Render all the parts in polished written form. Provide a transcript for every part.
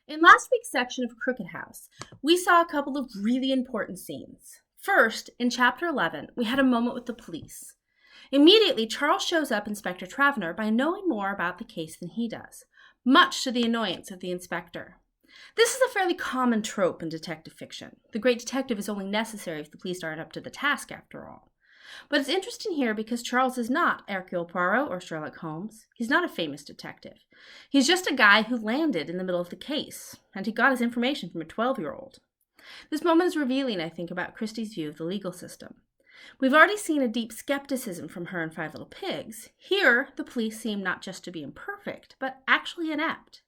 In last week's section of Crooked House, we saw a couple of really important scenes. First, in chapter 11, we had a moment with the police. Immediately, Charles shows up Inspector Travener by knowing more about the case than he does, much to the annoyance of the inspector. This is a fairly common trope in detective fiction. The great detective is only necessary if the police aren't up to the task, after all. But it's interesting here because Charles is not Hercule Poirot or Sherlock Holmes. He's not a famous detective. He's just a guy who landed in the middle of the case, and he got his information from a 12-year-old. This moment is revealing, I think, about Christie's view of the legal system. We've already seen a deep skepticism from her in Five Little Pigs. Here, the police seem not just to be imperfect, but actually inept.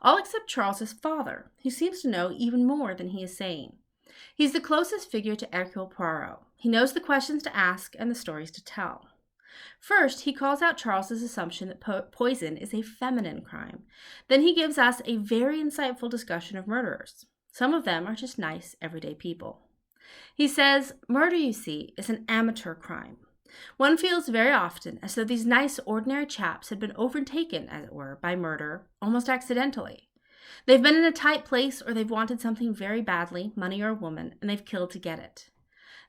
All except Charles's father, who seems to know even more than he is saying. He's the closest figure to Hercule Poirot. He knows the questions to ask and the stories to tell. First, he calls out Charles's assumption that poison is a feminine crime. Then he gives us a very insightful discussion of murderers. Some of them are just nice, everyday people. He says, murder, you see, is an amateur crime. One feels very often as though these nice, ordinary chaps had been overtaken, as it were, by murder, almost accidentally. They've been in a tight place or they've wanted something very badly, money or a woman, and they've killed to get it.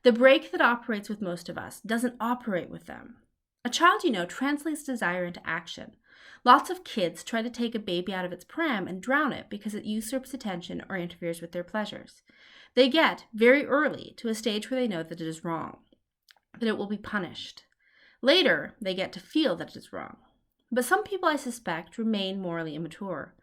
The brake that operates with most of us doesn't operate with them. A child, translates desire into action. Lots of kids try to take a baby out of its pram and drown it because it usurps attention or interferes with their pleasures. They get, very early, to a stage where they know that it is wrong, that it will be punished. Later, they get to feel that it is wrong. But some people, I suspect, remain morally immature.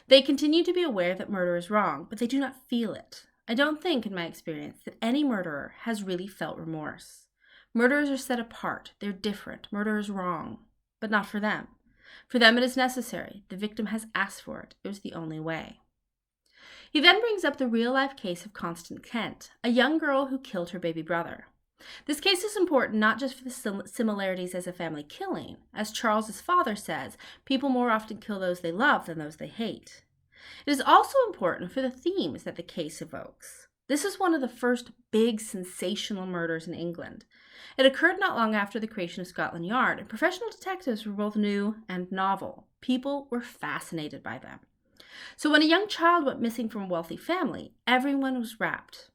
They continue to be aware that murder is wrong, but they do not feel it. I don't think, in my experience, that any murderer has really felt remorse. Murderers are set apart. They're different. Murder is wrong, but not for them. For them it is necessary. The victim has asked for it. It was the only way. He then brings up the real-life case of Constance Kent, a young girl who killed her baby brother. This case is important not just for the similarities as a family killing. As Charles's father says, people more often kill those they love than those they hate. It is also important for the themes that the case evokes. This is one of the first big sensational murders in England. It occurred not long after the creation of Scotland Yard, and professional detectives were both new and novel. People were fascinated by them. So when a young child went missing from a wealthy family, everyone was rapt.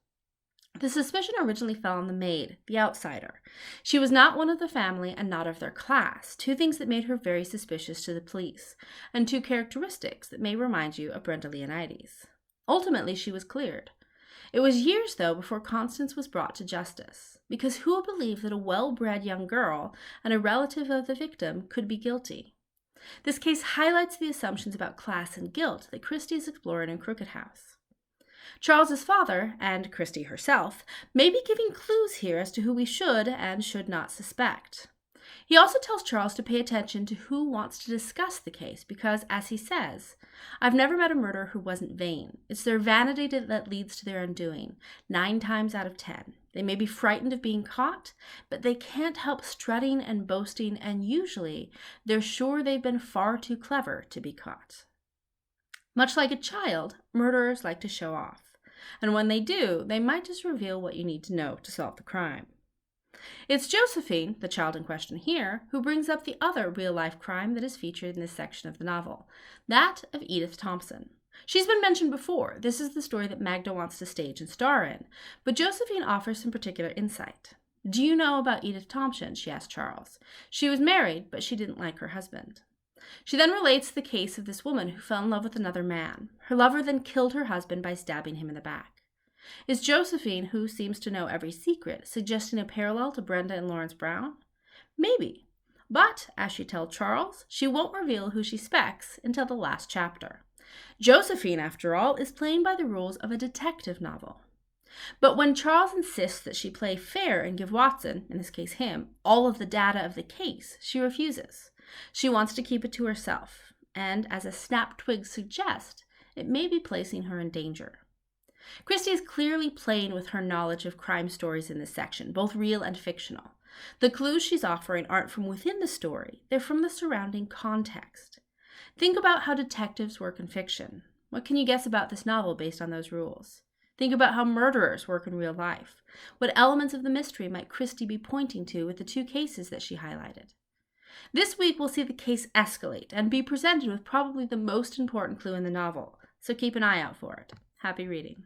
The suspicion originally fell on the maid, the outsider. She was not one of the family and not of their class, two things that made her very suspicious to the police, and two characteristics that may remind you of Brenda Leonidas. Ultimately, she was cleared. It was years, though, before Constance was brought to justice, because who would believe that a well-bred young girl and a relative of the victim could be guilty? This case highlights the assumptions about class and guilt that Christie is exploring in Crooked House. Charles's father, and Christie herself, may be giving clues here as to who we should and should not suspect. He also tells Charles to pay attention to who wants to discuss the case because, as he says, I've never met a murderer who wasn't vain. It's their vanity that leads to their undoing, 9 times out of 10. They may be frightened of being caught, but they can't help strutting and boasting, and usually they're sure they've been far too clever to be caught. Much like a child, murderers like to show off. And when they do, they might just reveal what you need to know to solve the crime. It's Josephine, the child in question here, who brings up the other real-life crime that is featured in this section of the novel, that of Edith Thompson. She's been mentioned before. This is the story that Magda wants to stage and star in, but Josephine offers some particular insight. Do you know about Edith Thompson? She asked Charles. She was married, but she didn't like her husband. She then relates the case of this woman who fell in love with another man. Her lover then killed her husband by stabbing him in the back. Is Josephine, who seems to know every secret, suggesting a parallel to Brenda and Lawrence Brown? Maybe. But, as she tells Charles, she won't reveal who she suspects until the last chapter. Josephine, after all, is playing by the rules of a detective novel. But when Charles insists that she play fair and give Watson, in this case him, all of the data of the case, she refuses. She wants to keep it to herself, and, as a snap twig suggests, it may be placing her in danger. Christie is clearly playing with her knowledge of crime stories in this section, both real and fictional. The clues she's offering aren't from within the story, they're from the surrounding context. Think about how detectives work in fiction. What can you guess about this novel based on those rules? Think about how murderers work in real life. What elements of the mystery might Christie be pointing to with the 2 cases that she highlighted? This week we'll see the case escalate and be presented with probably the most important clue in the novel, so keep an eye out for it. Happy reading.